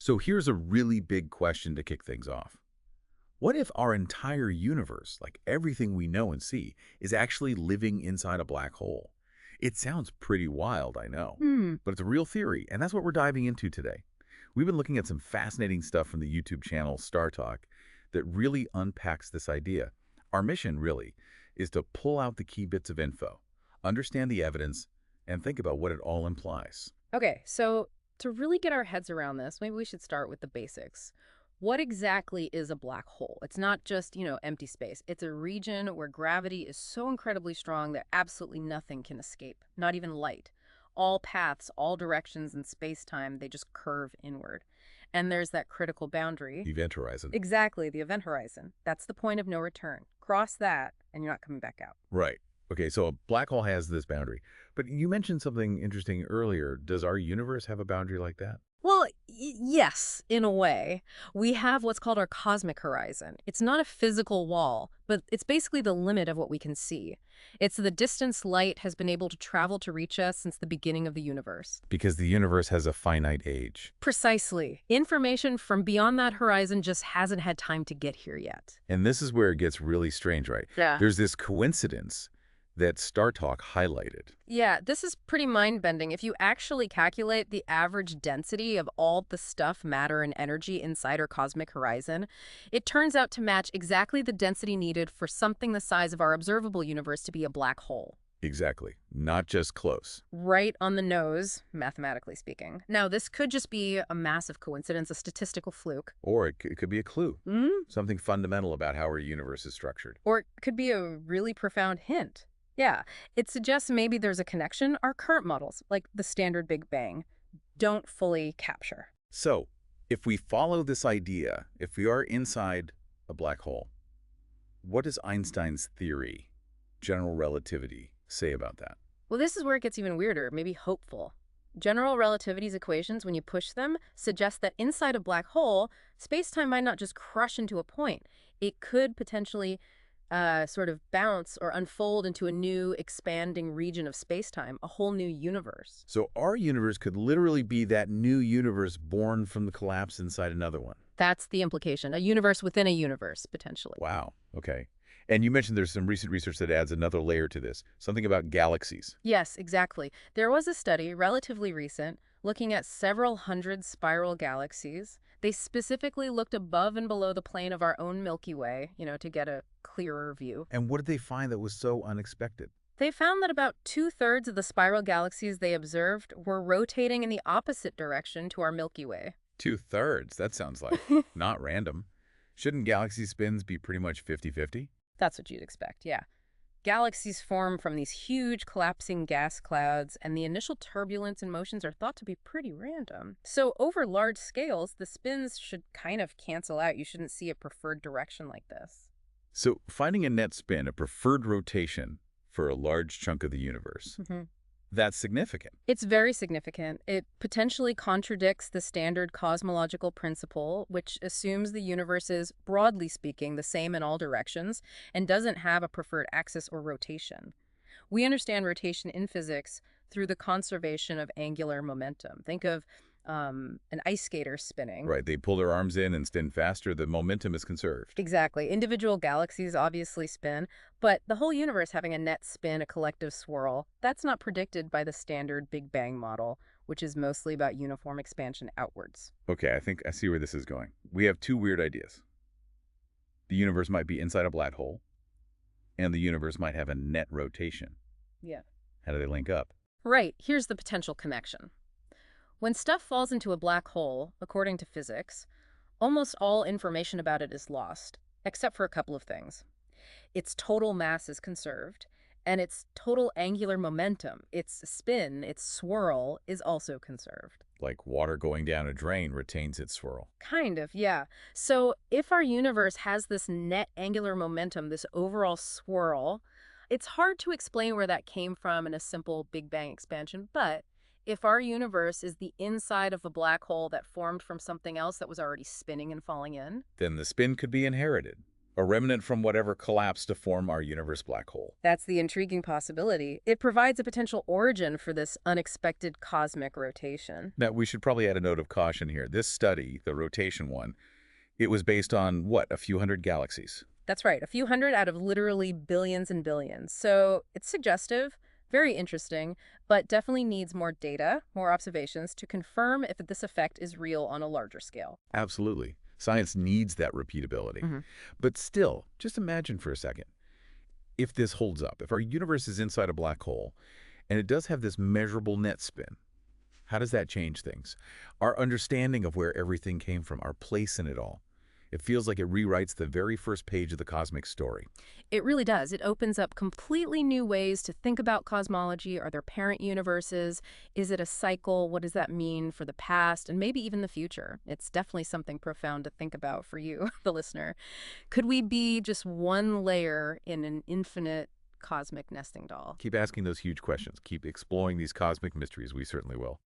So here's a really big question to kick things off. What if our entire universe, like everything we know and see, is actually living inside a black hole? It sounds pretty wild, I know, Hmm. but it's a real theory, and that's what we're diving into today. We've been looking at some fascinating stuff from the YouTube channel Star Talk that really unpacks this idea. Our mission, really, is to pull out the key bits of info, understand the evidence, and think about what it all implies. Okay, so to really get our heads around this, maybe we should start with the basics. What exactly is a black hole? It's not just, empty space. It's a region where gravity is so incredibly strong that absolutely nothing can escape, not even light. All paths, all directions in space-time, they just curve inward. And there's that critical boundary. Event horizon. Exactly, the event horizon. That's the point of no return. Cross that, and you're not coming back out. Right. Okay, so a black hole has this boundary. But you mentioned something interesting earlier. Does our universe have a boundary like that? Well, yes, in a way. We have what's called our cosmic horizon. It's not a physical wall, but it's basically the limit of what we can see. It's the distance light has been able to travel to reach us since the beginning of the universe. Because the universe has a finite age. Precisely. Information from beyond that horizon just hasn't had time to get here yet. And this is where it gets really strange, right? Yeah. There's this coincidence that Star Talk highlighted. Yeah, this is pretty mind-bending. If you actually calculate the average density of all the stuff, matter, and energy inside our cosmic horizon, it turns out to match exactly the density needed for something the size of our observable universe to be a black hole. Exactly. Not just close. Right on the nose, mathematically speaking. Now, this could just be a massive coincidence, a statistical fluke. Or it could be a clue. Mm? Something fundamental about how our universe is structured. Or it could be a really profound hint. Yeah, it suggests maybe there's a connection our current models, like the standard Big Bang, don't fully capture. So, if we follow this idea, if we are inside a black hole, what does Einstein's theory, general relativity, say about that? Well, this is where it gets even weirder, maybe hopeful. General relativity's equations, when you push them, suggest that inside a black hole, space-time might not just crush into a point. It could potentially sort of bounce or unfold into a new expanding region of space-time, a whole new universe. So our universe could literally be that new universe born from the collapse inside another one. That's the implication, a universe within a universe, potentially. Wow. Okay. And you mentioned there's some recent research that adds another layer to this, something about galaxies. Yes, exactly. There was a study, relatively recent, looking at several hundred spiral galaxies. They specifically looked above and below the plane of our own Milky Way, to get a clearer view. And what did they find that was so unexpected? They found that about two-thirds of the spiral galaxies they observed were rotating in the opposite direction to our Milky Way. Two-thirds. That sounds like not random. Shouldn't galaxy spins be pretty much 50-50? That's what you'd expect, yeah. Galaxies form from these huge collapsing gas clouds, and the initial turbulence and motions are thought to be pretty random. So over large scales, the spins should kind of cancel out. You shouldn't see a preferred direction like this. So finding a net spin, a preferred rotation for a large chunk of the universe, that's significant. It's very significant. It potentially contradicts the standard cosmological principle, which assumes the universe is, broadly speaking, the same in all directions and doesn't have a preferred axis or rotation. We understand rotation in physics through the conservation of angular momentum. Think of an ice skater spinning. Right, they pull their arms in and spin faster, the momentum is conserved. Exactly. Individual galaxies obviously spin, but the whole universe having a net spin, a collective swirl, that's not predicted by the standard Big Bang model, which is mostly about uniform expansion outwards. Okay, I think I see where this is going. We have two weird ideas. The universe might be inside a black hole, and the universe might have a net rotation. Yeah. How do they link up? Right. Here's the potential connection. When stuff falls into a black hole, according to physics, almost all information about it is lost, except for a couple of things. Its total mass is conserved, and its total angular momentum, its spin, its swirl, is also conserved. Like water going down a drain retains its swirl. Kind of, yeah. So if our universe has this net angular momentum, this overall swirl, it's hard to explain where that came from in a simple Big Bang expansion, but if our universe is the inside of a black hole that formed from something else that was already spinning and falling in, Then the spin could be inherited. A remnant from whatever collapsed to form our universe black hole. That's the intriguing possibility. It provides a potential origin for this unexpected cosmic rotation. Now, we should probably add a note of caution here. This study, the rotation one, it was based on, what, a few hundred galaxies? That's right, a few hundred out of literally billions and billions. So it's suggestive, very interesting, but definitely needs more data, more observations to confirm if this effect is real on a larger scale. Absolutely. Science needs that repeatability. Hmm. But still, just imagine for a second, if this holds up, if our universe is inside a black hole, and it does have this measurable net spin, how does that change things? Our understanding of where everything came from, our place in it all. It feels like it rewrites the very first page of the cosmic story. It really does. It opens up completely new ways to think about cosmology. Are there parent universes? Is it a cycle? What does that mean for the past and maybe even the future? It's definitely something profound to think about for you, the listener. Could we be just one layer in an infinite cosmic nesting doll? Keep asking those huge questions. Keep exploring these cosmic mysteries. We certainly will.